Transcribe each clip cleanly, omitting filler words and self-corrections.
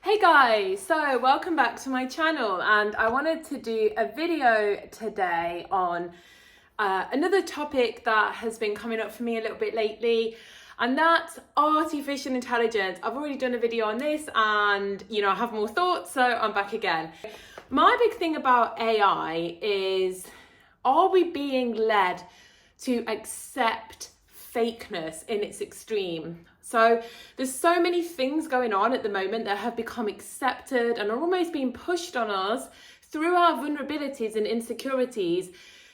Hey guys, so welcome back to my channel, and I wanted to do a video today on another topic that has been coming up for me a little bit lately, and that's artificial intelligence. I've already done a video on this and I have more thoughts, so I'm back again. My big thing about AI is, are we being led to accept fakeness in its extreme? So there's so many things going on at the moment that have become accepted and are almost being pushed on us through our vulnerabilities and insecurities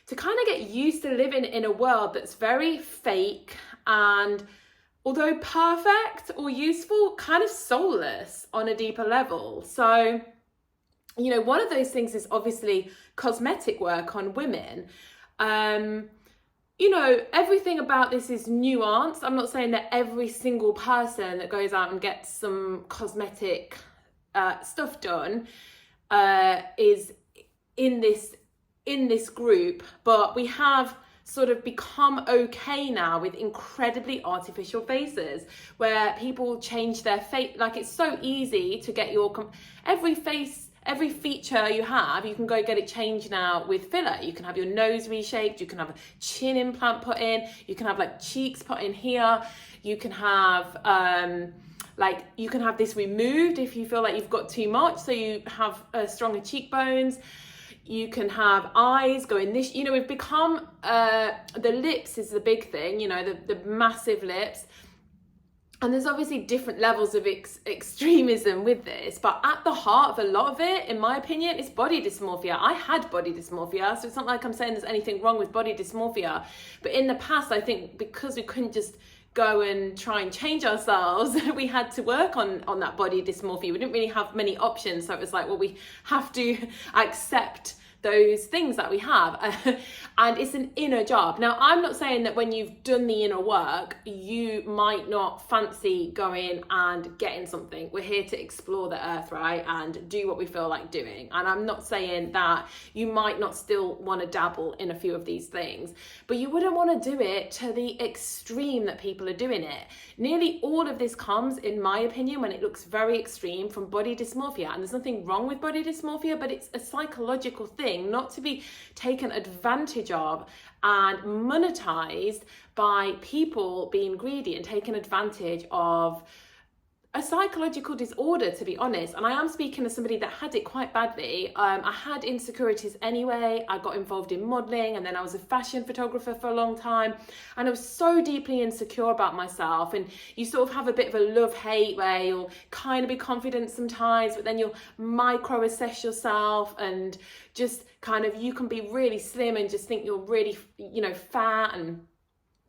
to kind of get used to living in a world that's very fake and, although perfect or useful, kind of soulless on a deeper level. So, one of those things is obviously cosmetic work on women. Everything about this is nuanced. I'm not saying that every single person that goes out and gets some cosmetic stuff done is in this group, but we have sort of become okay now with incredibly artificial faces where people change their face. Like, it's so easy to get every feature you have, you can go get it changed now with filler. You can have your nose reshaped, you can have a chin implant put in, you can have like cheeks put in here, you can have this removed if you feel like you've got too much, so you have stronger cheekbones. You can have eyes go in this, we've become, the lips is the big thing, the massive lips. And there's obviously different levels of extremism with this, but at the heart of a lot of it, in my opinion, is body dysmorphia. I had body dysmorphia, so it's not like I'm saying there's anything wrong with body dysmorphia. But in the past, I think because we couldn't just go and try and change ourselves, we had to work on that body dysmorphia. We didn't really have many options, so it was like, well, we have to accept those things that we have. And it's an inner job. Now, I'm not saying that when you've done the inner work, you might not fancy going and getting something. We're here to explore the earth, right? And do what we feel like doing. And I'm not saying that you might not still want to dabble in a few of these things, but you wouldn't want to do it to the extreme that people are doing it. Nearly all of this comes, in my opinion, when it looks very extreme, from body dysmorphia. And there's nothing wrong with body dysmorphia, but it's a psychological thing, not to be taken advantage of and monetized by people being greedy and taking advantage of a psychological disorder, to be honest. And I am speaking as somebody that had it quite badly. I had insecurities anyway. I got involved in modeling, and then I was a fashion photographer for a long time, and I was so deeply insecure about myself. And you sort of have a bit of a love-hate where you'll kind of be confident sometimes, but then you'll micro-assess yourself, and just kind of, you can be really slim and just think you're really, fat, and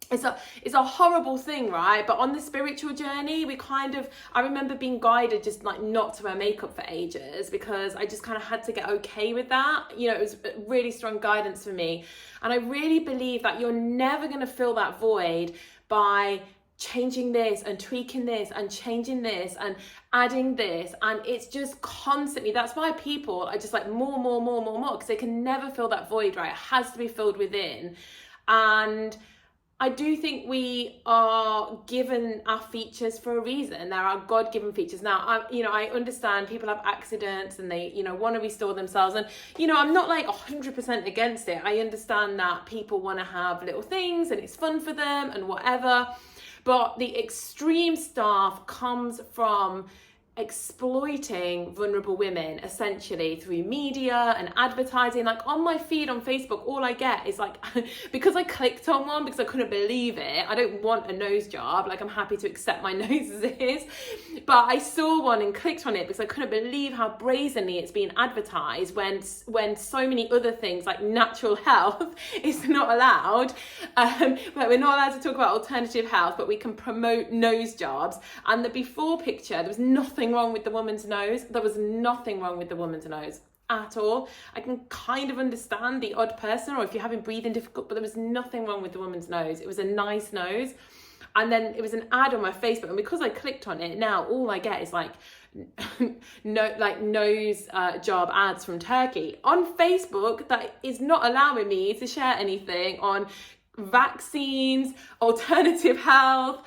it's a horrible thing, right? But on the spiritual journey, I remember being guided just like not to wear makeup for ages, because I just kind of had to get okay with that. It was really strong guidance for me. And I really believe that you're never going to fill that void by changing this and tweaking this and changing this and adding this. And it's just constantly, that's why people are just like more, because they can never fill that void, right? It has to be filled within. And I do think we are given our features for a reason. There are God-given features. Now, I understand people have accidents and they, want to restore themselves. And, I'm not like 100% against it. I understand that people want to have little things and it's fun for them and whatever. But the extreme stuff comes from exploiting vulnerable women, essentially, through media and advertising. Like, on my feed on Facebook, all I get is like, because I clicked on one because I couldn't believe it. I don't want a nose job. Like, I'm happy to accept my nose as it is, but I saw one and clicked on it because I couldn't believe how brazenly it's being advertised when so many other things like natural health is not allowed. But we're not allowed to talk about alternative health, but we can promote nose jobs. And the before picture, there was nothing wrong with the woman's nose. There was nothing wrong with the woman's nose at all. I can kind of understand the odd person, or if you're having breathing difficult, but there was nothing wrong with the woman's nose. It was a nice nose. And then it was an ad on my Facebook, and because I clicked on it, now all I get is like nose job ads from Turkey on Facebook. That is not allowing me to share anything on vaccines, alternative health,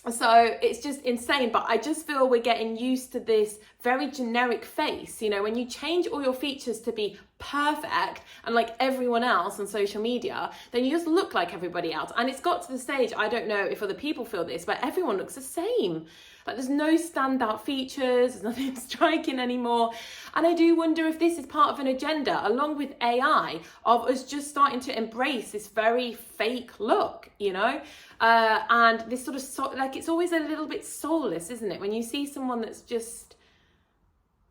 So it's just insane, but I just feel we're getting used to this very generic face. You know, when you change all your features to be perfect and like everyone else on social media, then you just look like everybody else. And it's got to the stage, I don't know if other people feel this, but everyone looks the same. Like there's no standout features, there's nothing striking anymore. And I do wonder if this is part of an agenda, along with AI, of us just starting to embrace this very fake look, you know? And this sort of, like, it's always a little bit soulless, isn't it? When you see someone that's just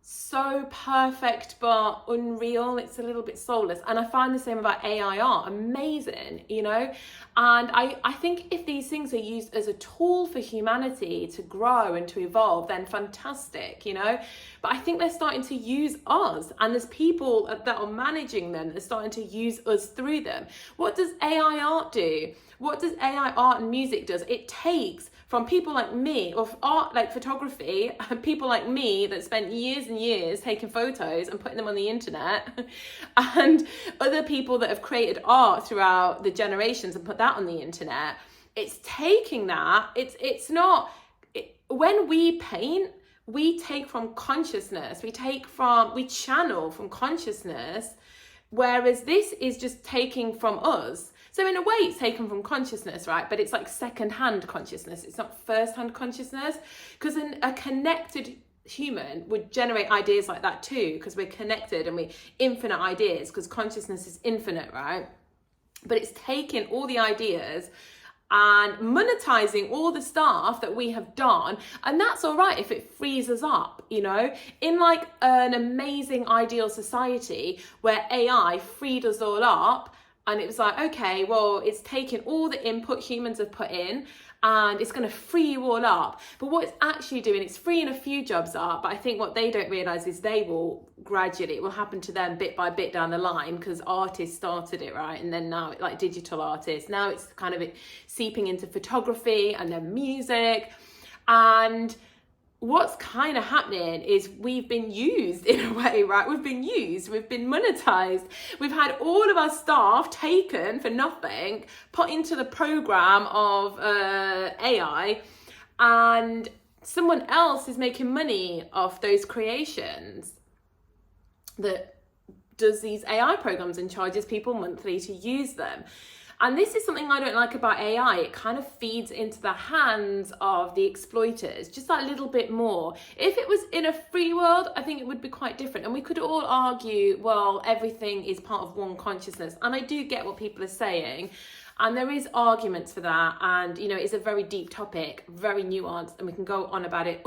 so perfect but unreal, it's a little bit soulless. And I find the same about AI art, amazing, you know? And I think if these things are used as a tool for humanity to grow and to evolve, then fantastic, you know? But I think they're starting to use us, and there's people that are managing them, they're starting to use us through them. What does AI art do? What does AI art and music does? It takes from people like me, or art like photography, people like me that spent years and years taking photos and putting them on the internet, and other people that have created art throughout the generations and put that on the internet. It's taking that, when we paint, we take from consciousness, we channel from consciousness, whereas this is just taking from us. So in a way, it's taken from consciousness, right? But it's like second-hand consciousness. It's not first-hand consciousness, because a connected human would generate ideas like that too, because we're connected and we infinite ideas, because consciousness is infinite, right? But it's taking all the ideas and monetizing all the stuff that we have done, and that's all right if it frees us up, you know, in like an amazing ideal society where AI freed us all up. And it was like, okay, well, it's taking all the input humans have put in and it's going to free you all up. But what it's actually doing, it's freeing a few jobs up. But I think what they don't realize is it will happen to them bit by bit down the line, because artists started it, right? And then now, like digital artists, now it's kind of seeping into photography and then music. And what's kind of happening is we've been used in a way, right? We've been monetized. We've had all of our staff taken for nothing, put into the program of AI, and someone else is making money off those creations that does these AI programs and charges people monthly to use them. And this is something I don't like about AI. It kind of feeds into the hands of the exploiters just that little bit more. If it was in a free world, I think it would be quite different. And we could all argue, well, everything is part of one consciousness. And I do get what people are saying. And there is arguments for that. And, you know, it's a very deep topic, very nuanced, and we can go on about it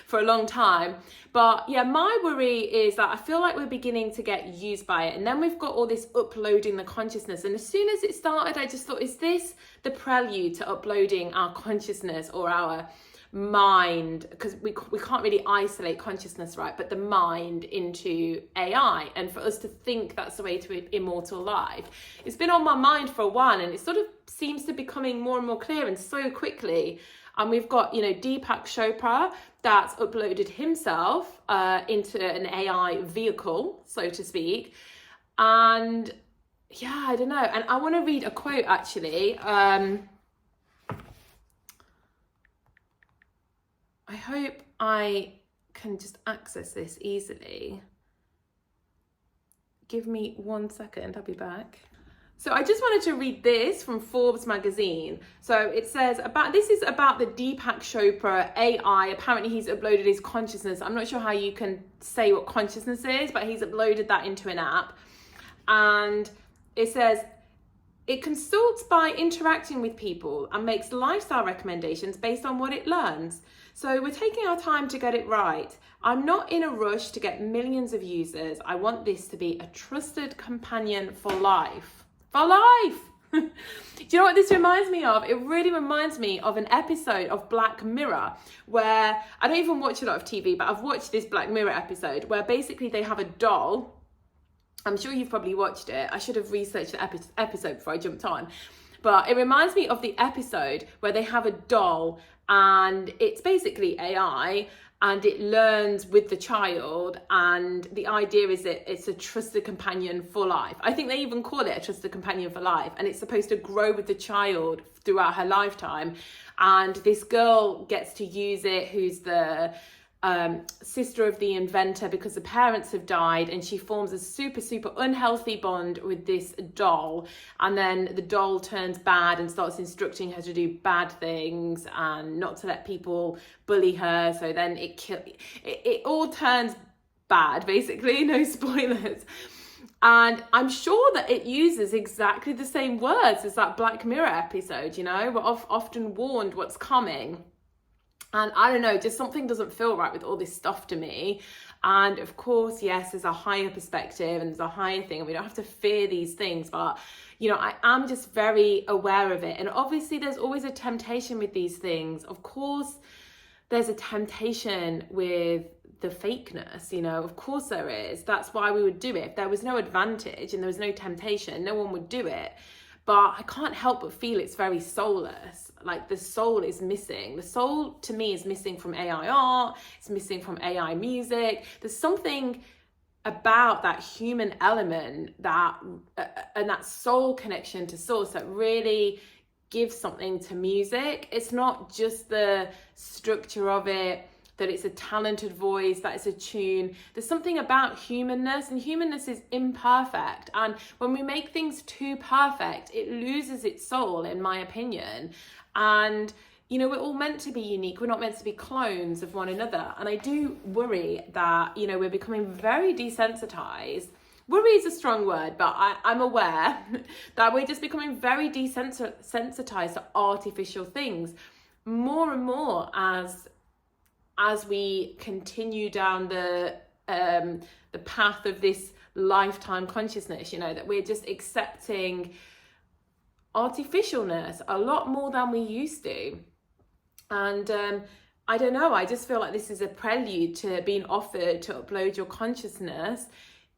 for a long time. But yeah, my worry is that I feel like we're beginning to get used by it. And then we've got all this uploading the consciousness. And as soon as it started, I just thought, is this the prelude to uploading our consciousness or our mind? Because we can't really isolate consciousness, right? But the mind into AI, and for us to think that's the way to immortal life. It's been on my mind for a while, and it sort of seems to be becoming more and more clear, and so quickly. And we've got, you know, Deepak Chopra that's uploaded himself into an AI vehicle, so to speak. And yeah, I don't know. And I want to read a quote actually. I hope I can just access this easily. Give me 1 second, I'll be back. So I just wanted to read this from Forbes magazine. So it says this is about the Deepak Chopra AI. Apparently he's uploaded his consciousness. I'm not sure how you can say what consciousness is, but he's uploaded that into an app. And it says, it consults by interacting with people and makes lifestyle recommendations based on what it learns. So we're taking our time to get it right. I'm not in a rush to get millions of users. I want this to be a trusted companion for life. For life! Do you know what this reminds me of? It really reminds me of an episode of Black Mirror where, I don't even watch a lot of TV, but I've watched this Black Mirror episode where basically they have a doll. I'm sure you've probably watched it. I should have researched the episode before I jumped on. But it reminds me of the episode where they have a doll and it's basically AI, and it learns with the child, and the idea is that it's a trusted companion for life. I think they even call it a trusted companion for life, and it's supposed to grow with the child throughout her lifetime. And this girl gets to use it, who's the sister of the inventor, because the parents have died, and she forms a super unhealthy bond with this doll, and then the doll turns bad and starts instructing her to do bad things and not to let people bully her. So then it all turns bad, basically. No spoilers. And I'm sure that it uses exactly the same words as that Black Mirror episode, you know. We're often warned what's coming. And I don't know, just something doesn't feel right with all this stuff to me. And of course, yes, there's a higher perspective and there's a higher thing, and we don't have to fear these things. But, you know, I am just very aware of it. And obviously, there's always a temptation with these things. Of course, there's a temptation with the fakeness, you know, of course there is. That's why we would do it. If there was no advantage and there was no temptation, no one would do it. But I can't help but feel it's very soulless. Like, the soul is missing. The soul, to me, is missing from AI art. It's missing from AI music. There's something about that human element that and that soul connection to source that really gives something to music. It's not just the structure of it, that it's a talented voice, that it's a tune. There's something about humanness, and humanness is imperfect. And when we make things too perfect, it loses its soul, in my opinion. And, you know, we're all meant to be unique. We're not meant to be clones of one another. And I do worry that, you know, we're becoming very desensitized. Worry is a strong word, but I'm aware that we're just becoming very desensitized to artificial things more and more as we continue down the path of this lifetime consciousness, you know, that we're just accepting artificialness a lot more than we used to. And I don't know, I just feel like this is a prelude to being offered to upload your consciousness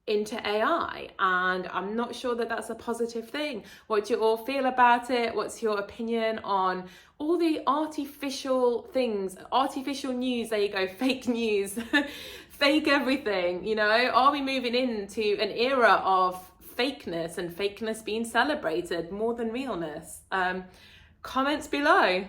into AI, and I'm not sure that that's a positive thing. What do you all feel about it? What's your opinion on all the artificial things, artificial news? There you go, fake news, fake everything, you know? Are we moving into an era of fakeness and fakeness being celebrated more than realness? Comments below.